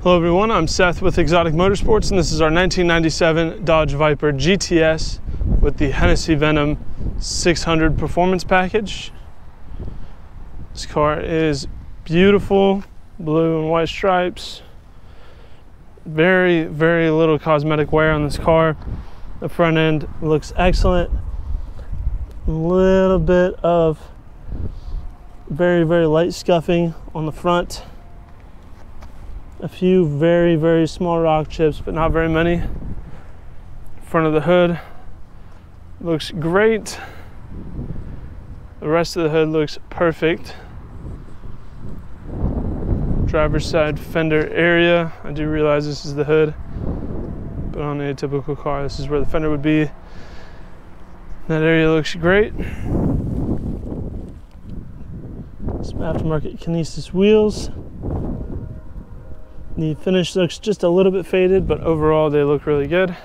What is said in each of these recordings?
Hello everyone, I'm Seth with Exotic Motorsports, and this is our 1997 Dodge Viper GTS with the Hennessy Venom 600 Performance Package. This car is beautiful, blue and white stripes. Very, very little cosmetic wear on this car. The front end looks excellent. A little bit of very, very light scuffing on the front. A few very, very small rock chips, but not very many. Front of the hood looks great. The rest of the hood looks perfect. Driver's side fender area. I do realize this is the hood, but on a typical car, this is where the fender would be. That area looks great. Some aftermarket Kinesis wheels. The finish looks just a little bit faded, but overall they look really good.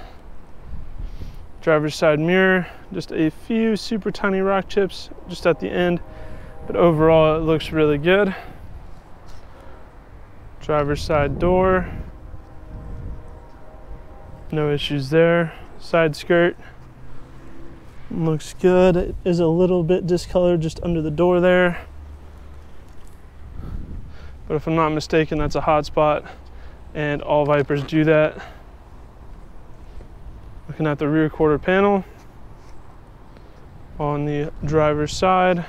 Driver's side mirror, just a few super tiny rock chips just at the end, but overall it looks really good. Driver's side door, no issues there. Side skirt looks good. It is a little bit discolored just under the door there, but if I'm not mistaken, that's a hot spot, and all Vipers do that. Looking at the rear quarter panel on the driver's side,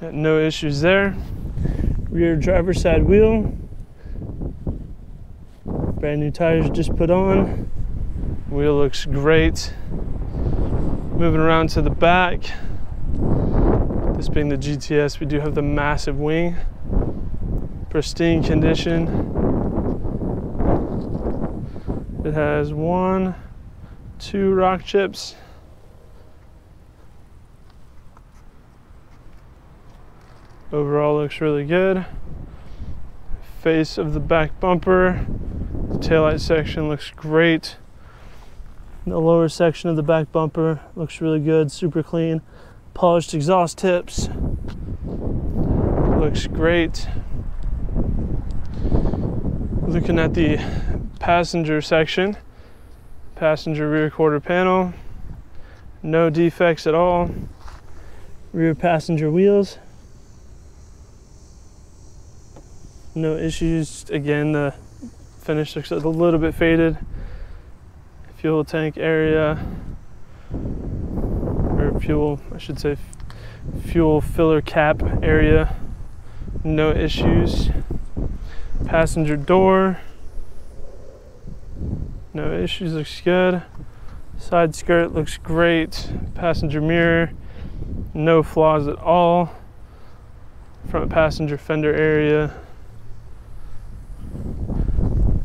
got no issues there. Rear driver's side wheel, brand new tires just put on. Wheel looks great. Moving around to the back, this being the GTS, we do have the massive wing. Pristine condition. It has 1, 2 rock chips. Overall looks really good. Face of the back bumper. The taillight section looks great. The lower section of the back bumper looks really good, super clean. Polished exhaust tips. Looks great. Looking at the passenger section, passenger rear quarter panel, no defects at all. Rear passenger wheels, no issues. Again, the finish looks a little bit faded. Fuel tank area, or fuel, I should say, fuel filler cap area, no issues. Passenger door, no issues, looks good. Side skirt looks great. Passenger mirror, no flaws at all. Front passenger fender area,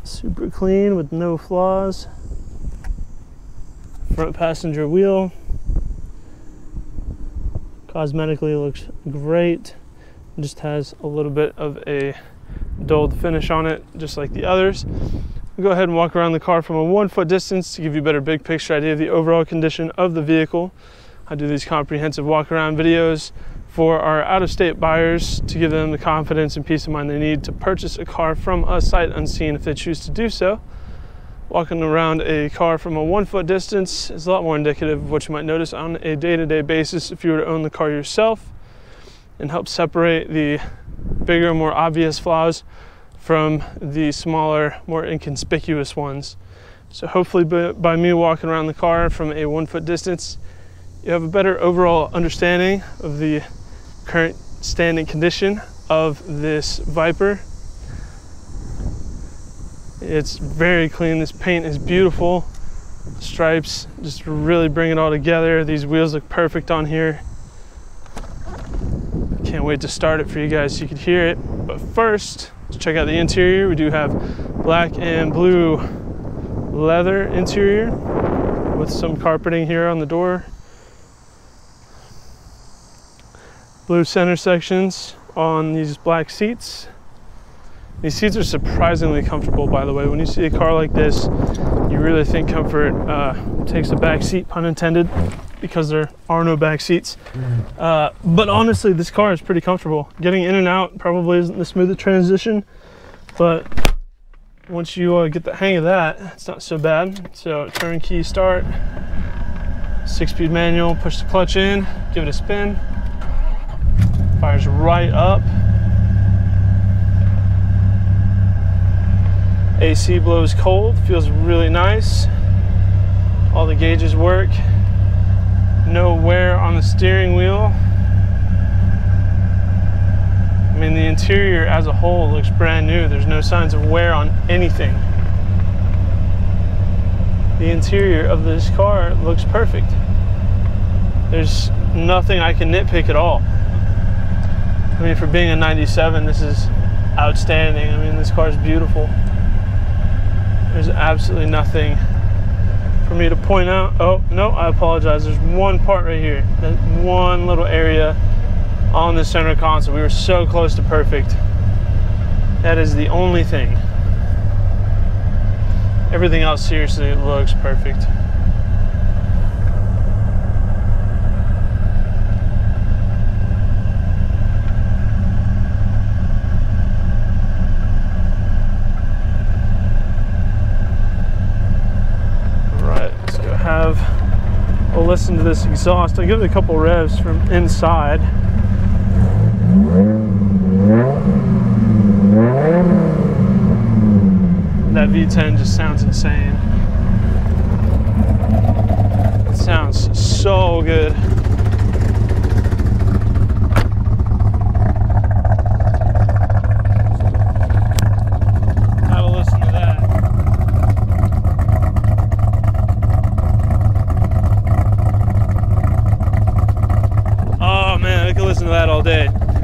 super clean with no flaws. Front passenger wheel, cosmetically looks great. Just has a little bit of a dulled finish on it, just like the others. We'll go ahead and walk around the car from a 1-foot distance to give you a better big picture idea of the overall condition of the vehicle. I do these comprehensive walk around videos for our out-of-state buyers to give them the confidence and peace of mind they need to purchase a car from us sight unseen if they choose to do so. Walking around a car from a 1-foot distance is a lot more indicative of what you might notice on a day-to-day basis if you were to own the car yourself, and help separate the bigger, more obvious flaws from the smaller, more inconspicuous ones. So hopefully by me walking around the car from a 1-foot distance, you have a better overall understanding of the current standing condition of this Viper. It's very clean. This paint is beautiful. Stripes just really bring it all together. These wheels look perfect on here. Can't wait to start it for you guys so you can hear it. But first, let's check out the interior. We do have black and blue leather interior with some carpeting here on the door. Blue center sections on these black seats. These seats are surprisingly comfortable, by the way. When you see a car like this, you really think comfort takes a back seat, pun intended, because there are no back seats. But honestly, this car is pretty comfortable. Getting in and out probably isn't the smoothest transition, but once you get the hang of that, it's not so bad. So turnkey start, 6-speed manual, push the clutch in, give it a spin, fires right up. AC blows cold, feels really nice. All the gauges work. No wear on the steering wheel. I mean, the interior as a whole looks brand new. There's no signs of wear on anything. The interior of this car looks perfect. There's nothing I can nitpick at all. I mean, for being a 97, this is outstanding. I mean, this car is beautiful. There's absolutely nothing for me to point out. Oh, no, I apologize. There's one part right here. That one little area on the center console. We were so close to perfect. That is the only thing. Everything else seriously looks perfect. We'll listen to this exhaust. I'll give it a couple revs from inside. That V10 just sounds insane. It sounds so good.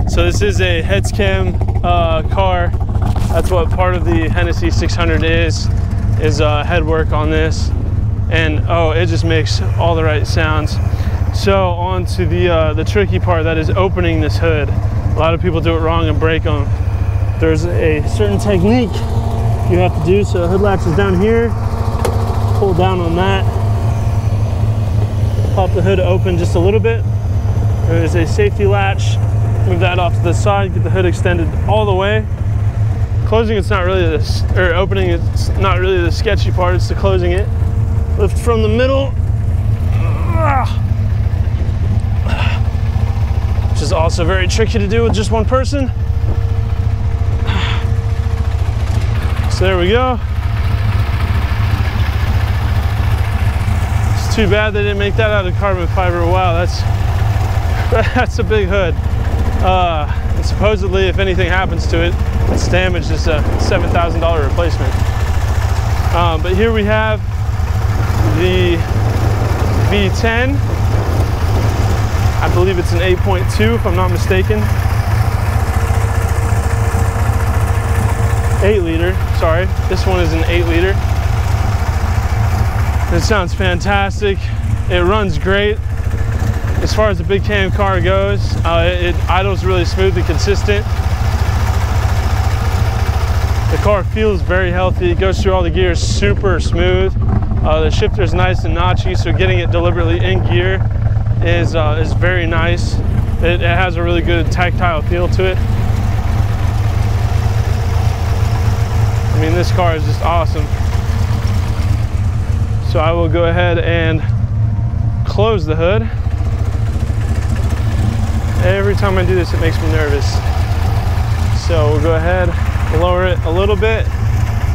So this is a heads cam car. That's what part of the Hennessy 600 is head work on this. And oh, it just makes all the right sounds. So on to the tricky part, that is opening this hood. A lot of people do it wrong and break them. There's a certain technique you have to do. So hood latch is down here, pull down on that, pop the hood open just a little bit. There's a safety latch. Move that off to the side, get the hood extended all the way. Closing it's not really this, or opening it's not really the sketchy part, it's the closing it. Lift from the middle. Which is also very tricky to do with just one person. So there we go. It's too bad they didn't make that out of carbon fiber. Wow, that's a big hood. And supposedly, if anything happens to it, it's damaged. It's a $7,000 replacement. But here we have the V10. I believe it's an 8.2, if I'm not mistaken. 8 liter, sorry. This one is an 8 liter. It sounds fantastic. It runs great. As far as the big cam car goes, it idles really smooth and consistent. The car feels very healthy. It goes through all the gears super smooth. The shifter is nice and notchy, so getting it deliberately in gear is very nice. It has a really good tactile feel to it. I mean, this car is just awesome. So I will go ahead and close the hood. Every time I do this, it makes me nervous. So we'll go ahead, lower it a little bit.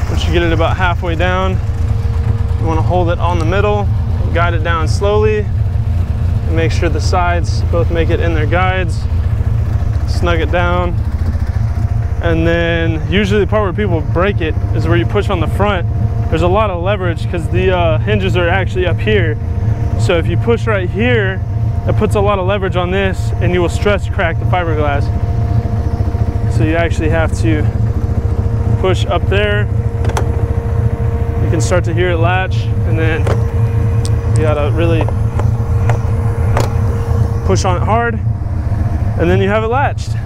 Once you get it about halfway down, you want to hold it on the middle, guide it down slowly, and make sure the sides both make it in their guides. Snug it down. And then usually the part where people break it is where you push on the front. There's a lot of leverage because the hinges are actually up here. So if you push right here, it puts a lot of leverage on this and you will stress crack the fiberglass. So you actually have to push up there. You can start to hear it latch, and then you gotta really push on it hard, and then you have it latched.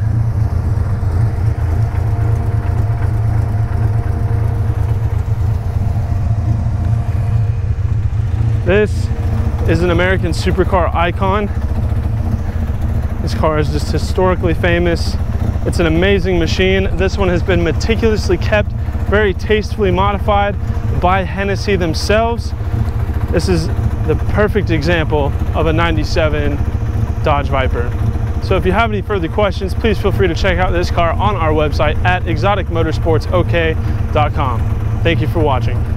This is an American supercar icon. This car is just historically famous. It's an amazing machine. This one has been meticulously kept, very tastefully modified by Hennessy themselves. This is the perfect example of a 97 Dodge Viper. So if you have any further questions, please feel free to check out this car on our website at exoticmotorsportsok.com. Thank you for watching.